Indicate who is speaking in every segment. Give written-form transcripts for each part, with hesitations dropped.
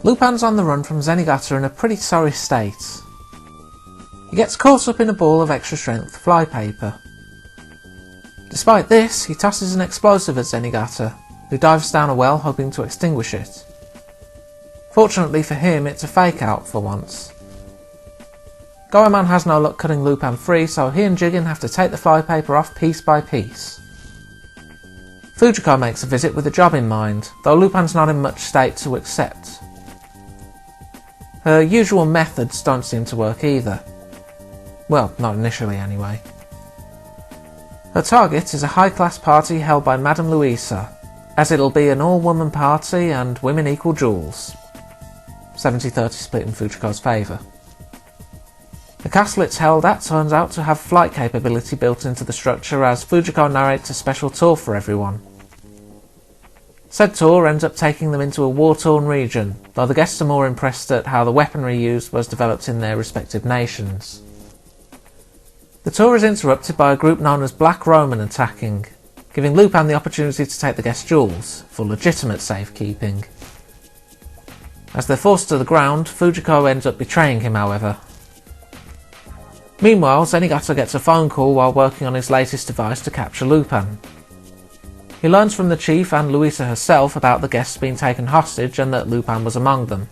Speaker 1: Lupin's on the run from Zenigata in a pretty sorry state. He gets caught up in a ball of extra-strength flypaper. Despite this, he tosses an explosive at Zenigata, who dives down a well hoping to extinguish it. Fortunately for him, it's a fake-out for once. Goemon has no luck cutting Lupin free, so he and Jigen have to take the flypaper off piece by piece. Fujiko makes a visit with a job in mind, though Lupin's not in much state to accept. Her usual methods don't seem to work either. Well, not initially anyway. Her target is a high-class party held by Madame Louisa, as it'll be an all-woman party and women equal jewels. 70-30 split in Fujiko's favour. The castle it's held at turns out to have flight capability built into the structure, as Fujiko narrates a special tour for everyone. Said tour ends up taking them into a war-torn region, though the guests are more impressed at how the weaponry used was developed in their respective nations. The tour is interrupted by a group known as Black Roman attacking, giving Lupin the opportunity to take the guest jewels, for legitimate safekeeping. As they're forced to the ground, Fujiko ends up betraying him, however. Meanwhile, Zenigata gets a phone call while working on his latest device to capture Lupin. He learns from the chief and Louisa herself about the guests being taken hostage and that Lupin was among them.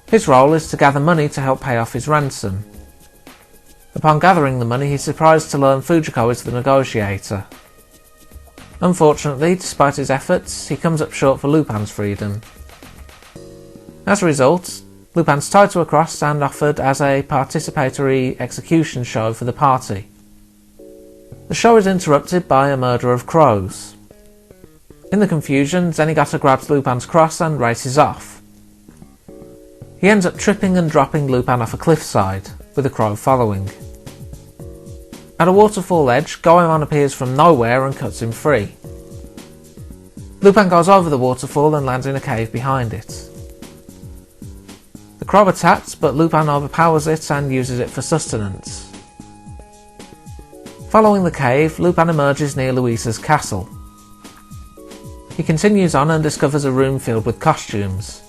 Speaker 1: His role is to gather money to help pay off his ransom. Upon gathering the money, he's surprised to learn Fujiko is the negotiator. Unfortunately, despite his efforts, he comes up short for Lupin's freedom. As a result, Lupin's tied to a cross and offered as a participatory execution show for the party. The show is interrupted by a murder of crows. In the confusion, Zenigata grabs Lupin's cross and races off. He ends up tripping and dropping Lupin off a cliffside, with a crow following. At a waterfall edge, Goemon appears from nowhere and cuts him free. Lupin goes over the waterfall and lands in a cave behind it. The crow attacks, but Lupin overpowers it and uses it for sustenance. Following the cave, Lupin emerges near Louisa's castle. He continues on and discovers a room filled with costumes.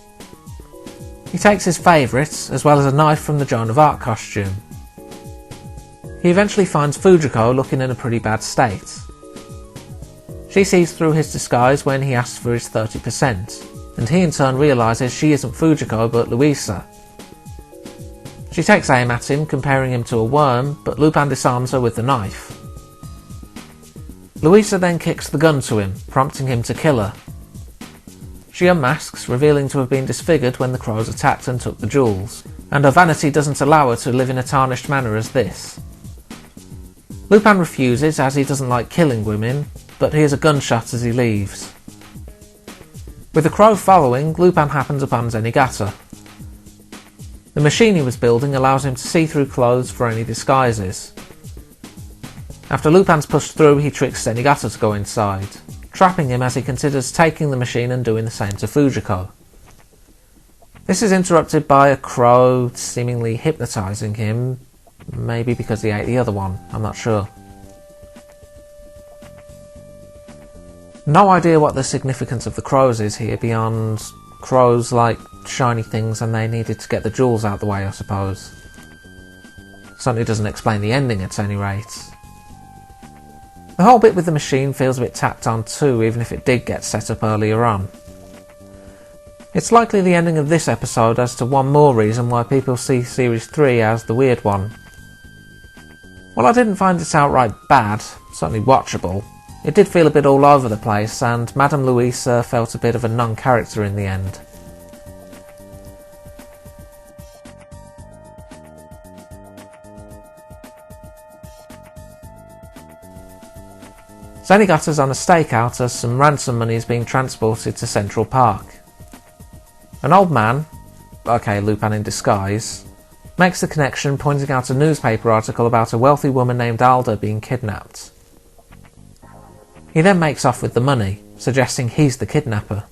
Speaker 1: He takes his favourite, as well as a knife from the Joan of Arc costume. He eventually finds Fujiko looking in a pretty bad state. She sees through his disguise when he asks for his 30%, and he in turn realises she isn't Fujiko but Louisa. She takes aim at him, comparing him to a worm, but Lupin disarms her with the knife. Louisa then kicks the gun to him, prompting him to kill her. She unmasks, revealing to have been disfigured when the crows attacked and took the jewels, and her vanity doesn't allow her to live in a tarnished manner as this. Lupin refuses, as he doesn't like killing women, but hears a gunshot as he leaves. With the crow following, Lupin happens upon Zenigata. The machine he was building allows him to see through clothes for any disguises. After Lupin's pushed through, he tricks Zenigata to go inside, trapping him as he considers taking the machine and doing the same to Fujiko. This is interrupted by a crow seemingly hypnotising him, maybe because he ate the other one, I'm not sure. No idea what the significance of the crows is here beyond crows like shiny things and they needed to get the jewels out the way, I suppose. Certainly doesn't explain the ending at any rate. The whole bit with the machine feels a bit tacked on too, even if it did get set up earlier on. It's likely the ending of this episode as to one more reason why people see Series 3 as the weird one. While I didn't find it outright bad, certainly watchable, it did feel a bit all over the place, and Madame Louisa felt a bit of a non-character in the end. Zenigata's on a stakeout as some ransom money is being transported to Central Park. An old man, okay, Lupin in disguise, makes the connection, pointing out a newspaper article about a wealthy woman named Alda being kidnapped. He then makes off with the money, suggesting he's the kidnapper.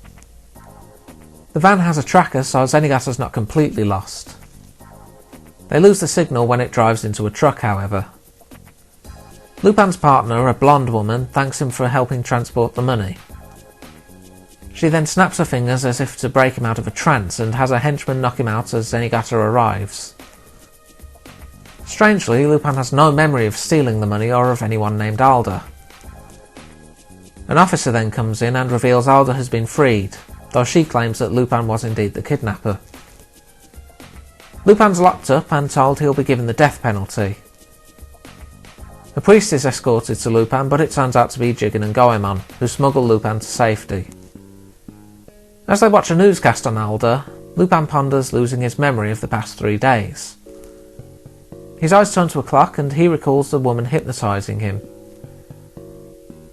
Speaker 1: The van has a tracker, so Zenigata's not completely lost. They lose the signal when it drives into a truck, however. Lupin's partner, a blonde woman, thanks him for helping transport the money. She then snaps her fingers as if to break him out of a trance and has a henchman knock him out as Zenigata arrives. Strangely, Lupin has no memory of stealing the money or of anyone named Alda. An officer then comes in and reveals Alda has been freed, though she claims that Lupin was indeed the kidnapper. Lupin's locked up and told he'll be given the death penalty. A priest is escorted to Lupin, but it turns out to be Jigen and Goemon, who smuggle Lupin to safety. As they watch a newscast on Alda, Lupin ponders losing his memory of the past 3 days. His eyes turn to a clock and he recalls the woman hypnotising him.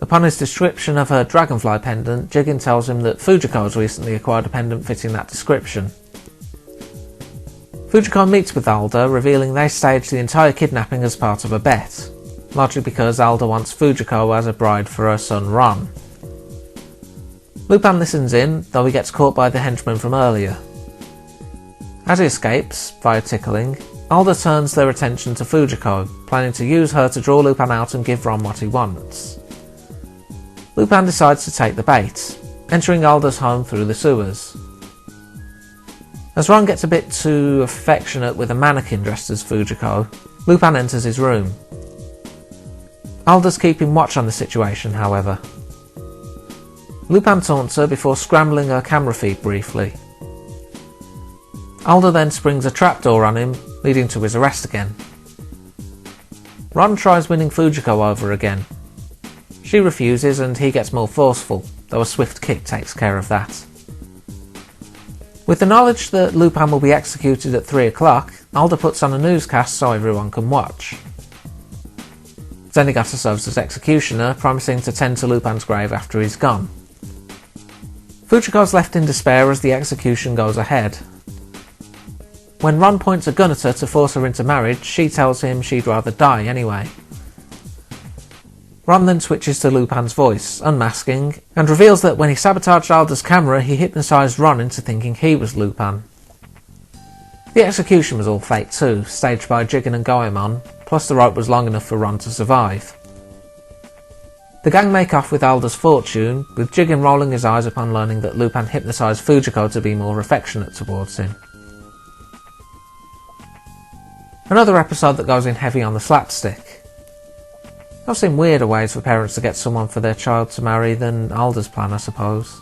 Speaker 1: Upon his description of her dragonfly pendant, Jigen tells him that Fujiko has recently acquired a pendant fitting that description. Fujiko meets with Alda, revealing they staged the entire kidnapping as part of a bet, largely because Alda wants Fujiko as a bride for her son Ron. Lupin listens in, though he gets caught by the henchman from earlier. As he escapes, via tickling, Alda turns their attention to Fujiko, planning to use her to draw Lupin out and give Ron what he wants. Lupin decides to take the bait, entering Alda's home through the sewers. As Ron gets a bit too affectionate with a mannequin dressed as Fujiko, Lupin enters his room. Alda's keeping watch on the situation, however. Lupin taunts her before scrambling her camera feed briefly. Alda then springs a trapdoor on him, leading to his arrest again. Ron tries winning Fujiko over again. She refuses and he gets more forceful, though a swift kick takes care of that. With the knowledge that Lupin will be executed at 3 o'clock, Alda puts on a newscast so everyone can watch. Zenigata serves as executioner, promising to tend to Lupin's grave after he's gone. Fujiko's left in despair as the execution goes ahead. When Ron points a gun at her to force her into marriage, she tells him she'd rather die anyway. Ron then switches to Lupin's voice, unmasking, and reveals that when he sabotaged Alda's camera, he hypnotised Ron into thinking he was Lupin. The execution was all fake too, staged by Jigen and Goemon, plus the rope was long enough for Ron to survive. The gang make off with Alda's fortune, with Jigen rolling his eyes upon learning that Lupin hypnotised Fujiko to be more affectionate towards him. Another episode that goes in heavy on the slapstick. I've seen weirder ways for parents to get someone for their child to marry than Alda's plan, I suppose.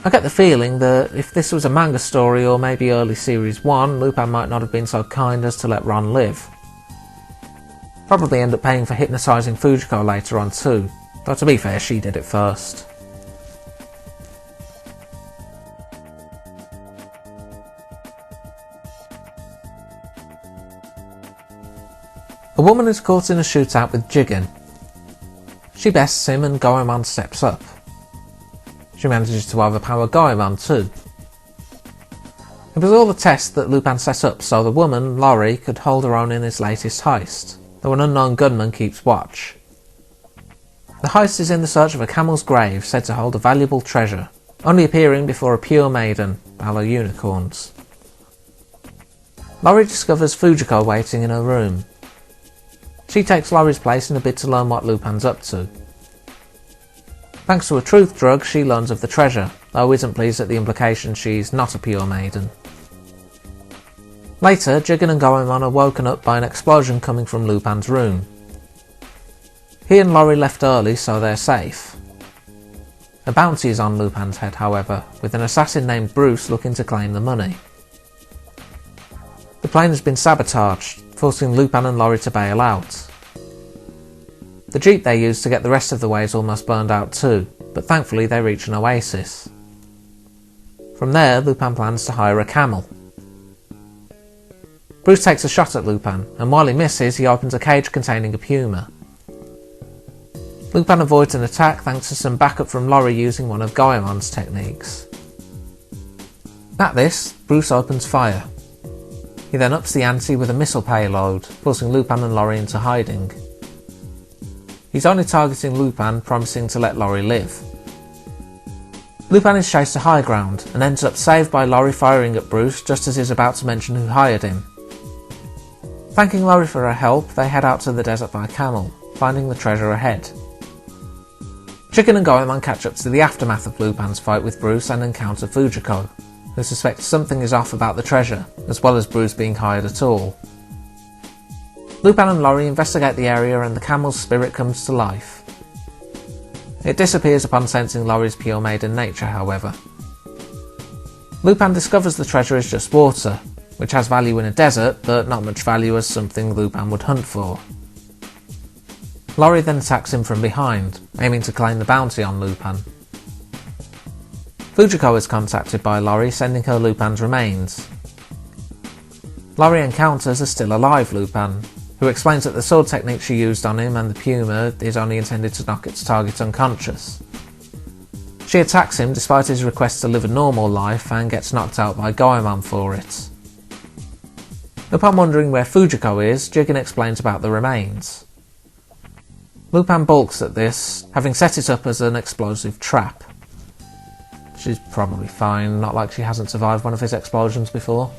Speaker 1: I get the feeling that if this was a manga story or maybe early series 1, Lupin might not have been so kind as to let Ron live. Probably end up paying for hypnotising Fujiko later on too, though to be fair she did it first. A woman is caught in a shootout with Jigen. She bests him and Goemon steps up. She manages to overpower Goemon too. It was all a test that Lupin set up so the woman, Lori, could hold her own in his latest heist, though an unknown gunman keeps watch. The heist is in the search of a camel's grave said to hold a valuable treasure, only appearing before a pure maiden, a la unicorns. Lori discovers Fujiko waiting in her room. She takes Lori's place in a bid to learn what Lupin's up to. Thanks to a truth drug, she learns of the treasure, though isn't pleased at the implication she's not a pure maiden. Later, Jigen and Goemon are woken up by an explosion coming from Lupin's room. He and Lori left early, so they're safe. A bounty is on Lupin's head, however, with an assassin named Bruce looking to claim the money. The plane has been sabotaged, forcing Lupin and Lori to bail out. The jeep they use to get the rest of the way is almost burned out too, but thankfully they reach an oasis. From there, Lupin plans to hire a camel. Bruce takes a shot at Lupin, and while he misses, he opens a cage containing a puma. Lupin avoids an attack thanks to some backup from Lori using one of Goemon's techniques. At this, Bruce opens fire. He then ups the ante with a missile payload, forcing Lupin and Lori into hiding. He's only targeting Lupin, promising to let Lori live. Lupin is chased to high ground and ends up saved by Laurie firing at Bruce just as he's about to mention who hired him. Thanking Laurie for her help, they head out to the desert by camel, finding the treasure ahead. Chicken and Goemon catch up to the aftermath of Lupin's fight with Bruce and encounter Fujiko, who suspects something is off about the treasure, as well as Bruce being hired at all. Lupin and Laurie investigate the area and the camel's spirit comes to life. It disappears upon sensing Laurie's pure maiden nature, however. Lupin discovers the treasure is just water, which has value in a desert, but not much value as something Lupin would hunt for. Laurie then attacks him from behind, aiming to claim the bounty on Lupin. Fujiko is contacted by Laurie, sending her Lupin's remains. Laurie encounters a still alive Lupin, who explains that the sword technique she used on him and the puma is only intended to knock its target unconscious. She attacks him despite his request to live a normal life and gets knocked out by Goemon for it. Upon wondering where Fujiko is, Jigen explains about the remains. Lupin balks at this, having set it up as an explosive trap. She's probably fine, not like she hasn't survived one of his explosions before.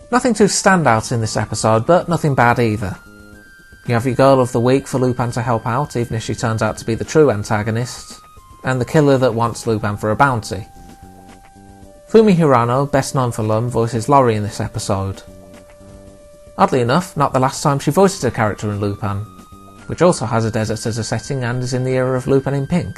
Speaker 1: Nothing too standout in this episode, but nothing bad either. You have your girl of the week for Lupin to help out, even if she turns out to be the true antagonist, and the killer that wants Lupin for a bounty. Fumi Hirano, best known for Lum, voices Laurie in this episode. Oddly enough, not the last time she voiced a character in Lupin, which also has a desert as a setting and is in the era of Lupin in pink.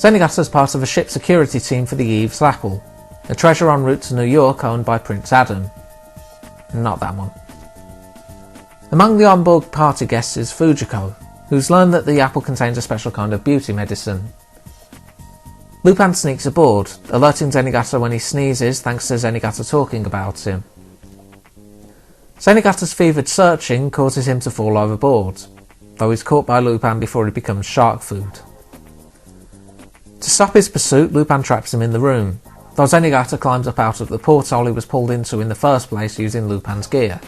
Speaker 1: Zenigata's part of a ship security team for the Eve's Apple, a treasure en route to New York owned by Prince Adam. Not that one. Among the onboard party guests is Fujiko, who's learned that the apple contains a special kind of beauty medicine. Lupin sneaks aboard, alerting Zenigata when he sneezes thanks to Zenigata talking about him. Zenigata's fevered searching causes him to fall overboard, though he's caught by Lupin before he becomes shark food. To stop his pursuit, Lupin traps him in the room, though Zenigata climbs up out of the porthole he was pulled into in the first place using Lupin's gear.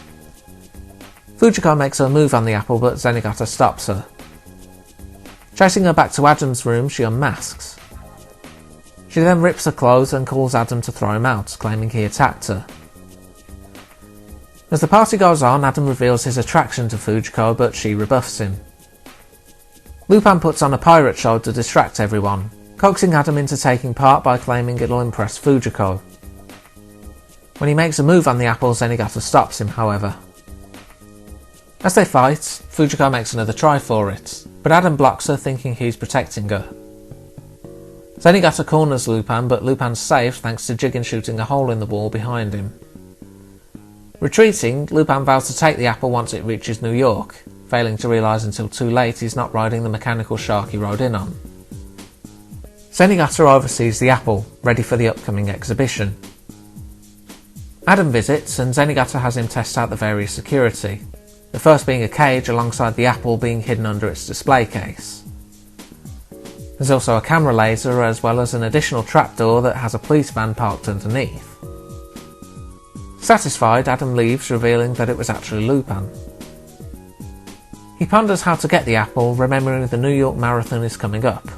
Speaker 1: Fujiko makes her move on the apple, but Zenigata stops her. Chasing her back to Adam's room, she unmasks. She then rips her clothes and calls Adam to throw him out, claiming he attacked her. As the party goes on, Adam reveals his attraction to Fujiko, but she rebuffs him. Lupin puts on a pirate show to distract everyone, coaxing Adam into taking part by claiming it'll impress Fujiko. When he makes a move on the apple, Zenigata stops him, however. As they fight, Fujiko makes another try for it, but Adam blocks her, thinking he's protecting her. Zenigata corners Lupin, but Lupin's saved thanks to Jigen shooting a hole in the wall behind him. Retreating, Lupin vows to take the apple once it reaches New York, failing to realise until too late he's not riding the mechanical shark he rode in on. Zenigata oversees the apple, ready for the upcoming exhibition. Adam visits, and Zenigata has him test out the various security, the first being a cage alongside the apple being hidden under its display case. There's also a camera laser, as well as an additional trapdoor that has a police van parked underneath. Satisfied, Adam leaves, revealing that it was actually Lupin. He ponders how to get the apple, remembering the New York Marathon is coming up.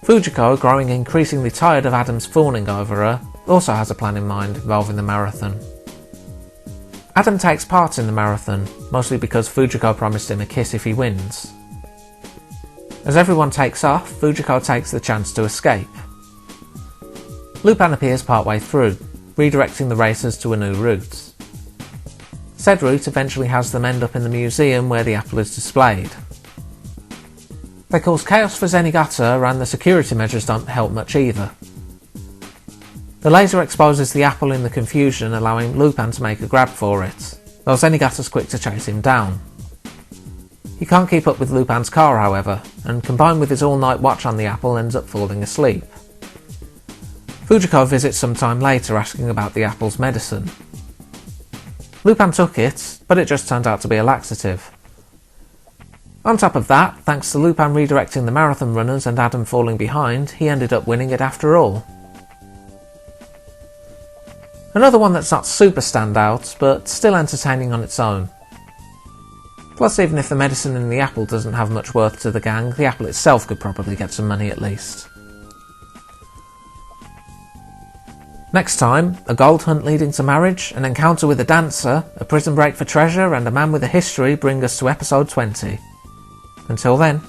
Speaker 1: Fujiko, growing increasingly tired of Adam's fawning over her, also has a plan in mind involving the marathon. Adam takes part in the marathon, mostly because Fujiko promised him a kiss if he wins. As everyone takes off, Fujiko takes the chance to escape. Lupin appears partway through, redirecting the racers to a new route. Said route eventually has them end up in the museum where the apple is displayed. They cause chaos for Zenigata, and the security measures don't help much either. The laser exposes the apple in the confusion, allowing Lupin to make a grab for it, though Zenigata's quick to chase him down. He can't keep up with Lupin's car, however, and combined with his all-night watch on the apple, ends up falling asleep. Fujiko visits sometime later, asking about the apple's medicine. Lupin took it, but it just turned out to be a laxative. On top of that, thanks to Lupin redirecting the marathon runners and Adam falling behind, he ended up winning it after all. Another one that's not super standout, but still entertaining on its own. Plus, even if the medicine in the apple doesn't have much worth to the gang, the apple itself could probably get some money at least. Next time, a gold hunt leading to marriage, an encounter with a dancer, a prison break for treasure, and a man with a history bring us to episode 20. Until then.